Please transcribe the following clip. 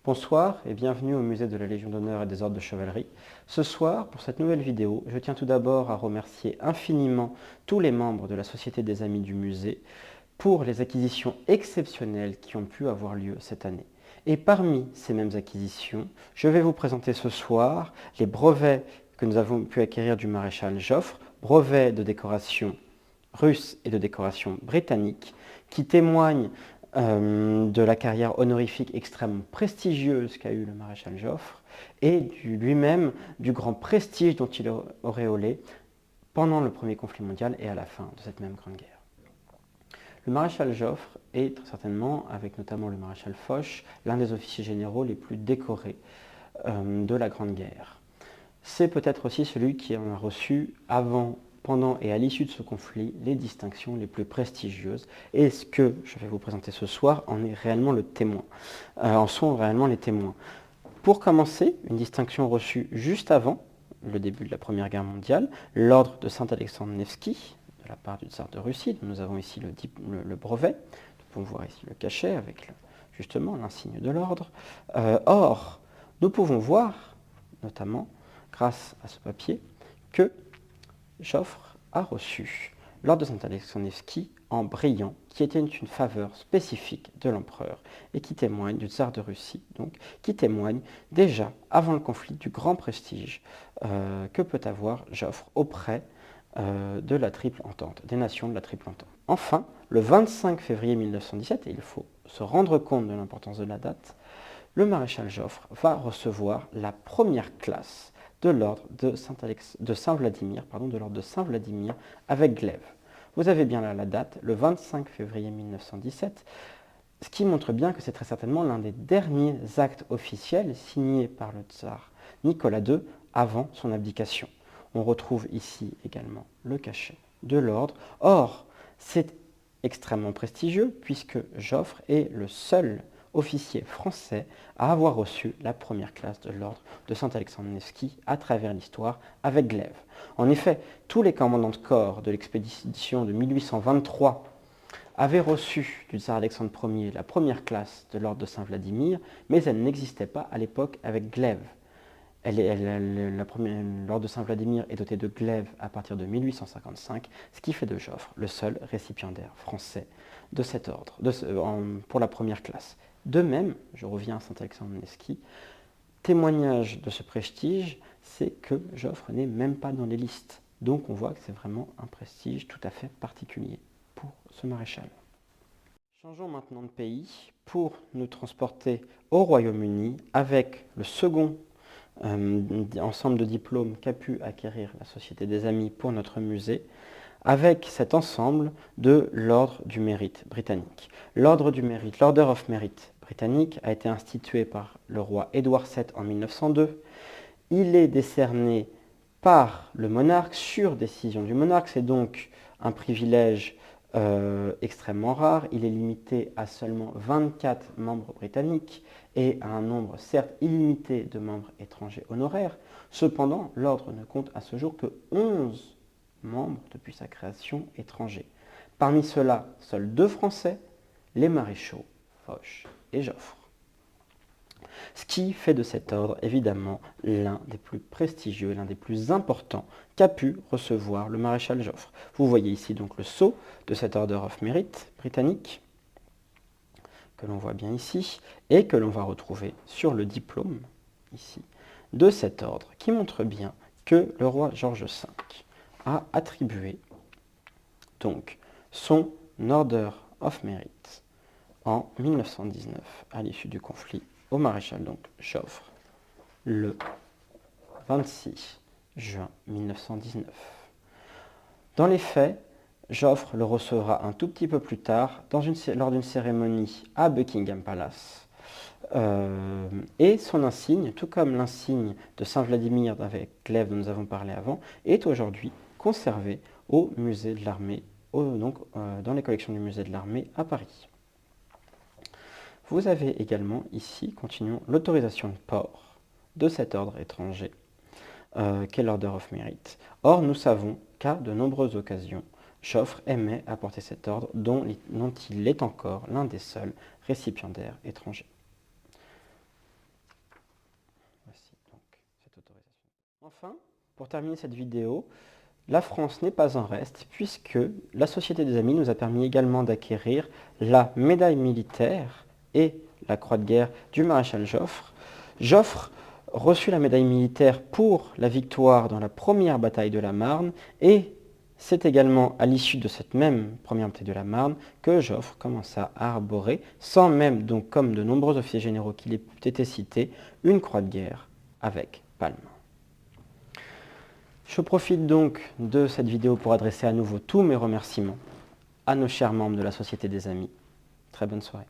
Bonsoir et bienvenue au musée de la Légion d'honneur et des ordres de chevalerie. Ce soir, pour cette nouvelle vidéo, je tiens tout d'abord à remercier infiniment tous les membres de la Société des Amis du musée pour les acquisitions exceptionnelles qui ont pu avoir lieu cette année. Et parmi ces mêmes acquisitions, je vais vous présenter ce soir les brevets que nous avons pu acquérir du maréchal Joffre, brevets de décoration russe et de décoration britannique, qui témoignent de la carrière honorifique extrêmement prestigieuse qu'a eu le maréchal Joffre et lui-même du grand prestige dont il est auréolé pendant le premier conflit mondial et à la fin de cette même grande guerre. Le maréchal Joffre est très certainement, avec notamment le maréchal Foch, l'un des officiers généraux les plus décorés de la Grande Guerre. C'est peut-être aussi celui qui en a reçu avant, pendant et à l'issue de ce conflit les distinctions les plus prestigieuses. Et ce que je vais vous présenter ce soir en est réellement le témoin, en sont réellement les témoins. Pour commencer, une distinction reçue juste avant le début de la Première Guerre mondiale, l'ordre de Saint-Alexandre Nevski, de la part du tsar de Russie. Nous avons ici le brevet, nous pouvons voir ici le cachet avec justement l'insigne de l'ordre. Or, nous pouvons voir, notamment grâce à ce papier, que Joffre a reçu l'ordre de Saint-Alexandre Nevski en brillant, qui était une faveur spécifique de l'empereur et qui témoigne du tsar de Russie, donc qui témoigne déjà avant le conflit du grand prestige que peut avoir Joffre auprès de la Triple Entente, des nations de la Triple Entente. Enfin, le 25 février 1917, et il faut se rendre compte de l'importance de la date, le maréchal Joffre va recevoir la première classe de l'ordre de Saint-Vladimir, avec glaive. Vous avez bien là la date, le 25 février 1917, ce qui montre bien que c'est très certainement l'un des derniers actes officiels signés par le tsar Nicolas II avant son abdication. On retrouve ici également le cachet de l'ordre. Or, c'est extrêmement prestigieux puisque Joffre est le seul officier français à avoir reçu la première classe de l'ordre de Saint-Alexandre Nevski à travers l'histoire avec glaive. En effet, tous les commandants de corps de l'expédition de 1823 avaient reçu du tsar Alexandre Ier la première classe de l'ordre de Saint-Vladimir, mais elle n'existait pas à l'époque avec glaive. L'ordre de Saint-Vladimir est doté de glaive à partir de 1855, ce qui fait de Joffre le seul récipiendaire français de cet ordre, pour la première classe. De même, je reviens à Saint-Alexandre Nevski, témoignage de ce prestige, c'est que Joffre n'est même pas dans les listes. Donc on voit que c'est vraiment un prestige tout à fait particulier pour ce maréchal. Changeons maintenant de pays pour nous transporter au Royaume-Uni avec le second ensemble de diplômes qu'a pu acquérir la Société des Amis pour notre musée, avec cet ensemble de l'Ordre du Mérite britannique. L'Ordre du Mérite, l'Order of Merit britannique, a été institué par le roi Édouard VII en 1902. Il est décerné par le monarque sur décision du monarque, c'est donc un privilège extrêmement rare. Il est limité à seulement 24 membres britanniques et à un nombre certes illimité de membres étrangers honoraires. Cependant, l'ordre ne compte à ce jour que 11 membres depuis sa création étrangers. Parmi ceux-là, seuls 2 Français, les maréchaux Foch et Joffre. Ce qui fait de cet ordre, évidemment, l'un des plus prestigieux, l'un des plus importants qu'a pu recevoir le maréchal Joffre. Vous voyez ici donc le sceau de cet Order of Merit britannique, que l'on voit bien ici, et que l'on va retrouver sur le diplôme, ici, de cet ordre, qui montre bien que le roi George V a attribué donc son Order of Merit en 1919, à l'issue du conflit, au maréchal donc Joffre, le 26 juin 1919. Dans les faits, Joffre le recevra un tout petit peu plus tard lors d'une cérémonie à Buckingham Palace. Et son insigne, tout comme l'insigne de Saint-Vladimir avec glaive dont nous avons parlé avant, est aujourd'hui conservé au musée de l'armée, dans les collections du musée de l'armée à Paris. Vous avez également ici, continuons, l'autorisation de port de cet ordre étranger, qu'est l'Order of Merit. Or, nous savons qu'à de nombreuses occasions, Joffre aimait apporter cet ordre dont il est encore l'un des seuls récipiendaires étrangers. Enfin, pour terminer cette vidéo, la France n'est pas en reste puisque la Société des Amis nous a permis également d'acquérir la médaille militaire et la croix de guerre du maréchal Joffre. Joffre reçut la médaille militaire pour la victoire dans la première bataille de la Marne et c'est également à l'issue de cette même première bataille de la Marne que Joffre commença à arborer, sans même, donc comme de nombreux officiers généraux qui étaient cités, une croix de guerre avec palme. Je profite donc de cette vidéo pour adresser à nouveau tous mes remerciements à nos chers membres de la Société des Amis. Très bonne soirée.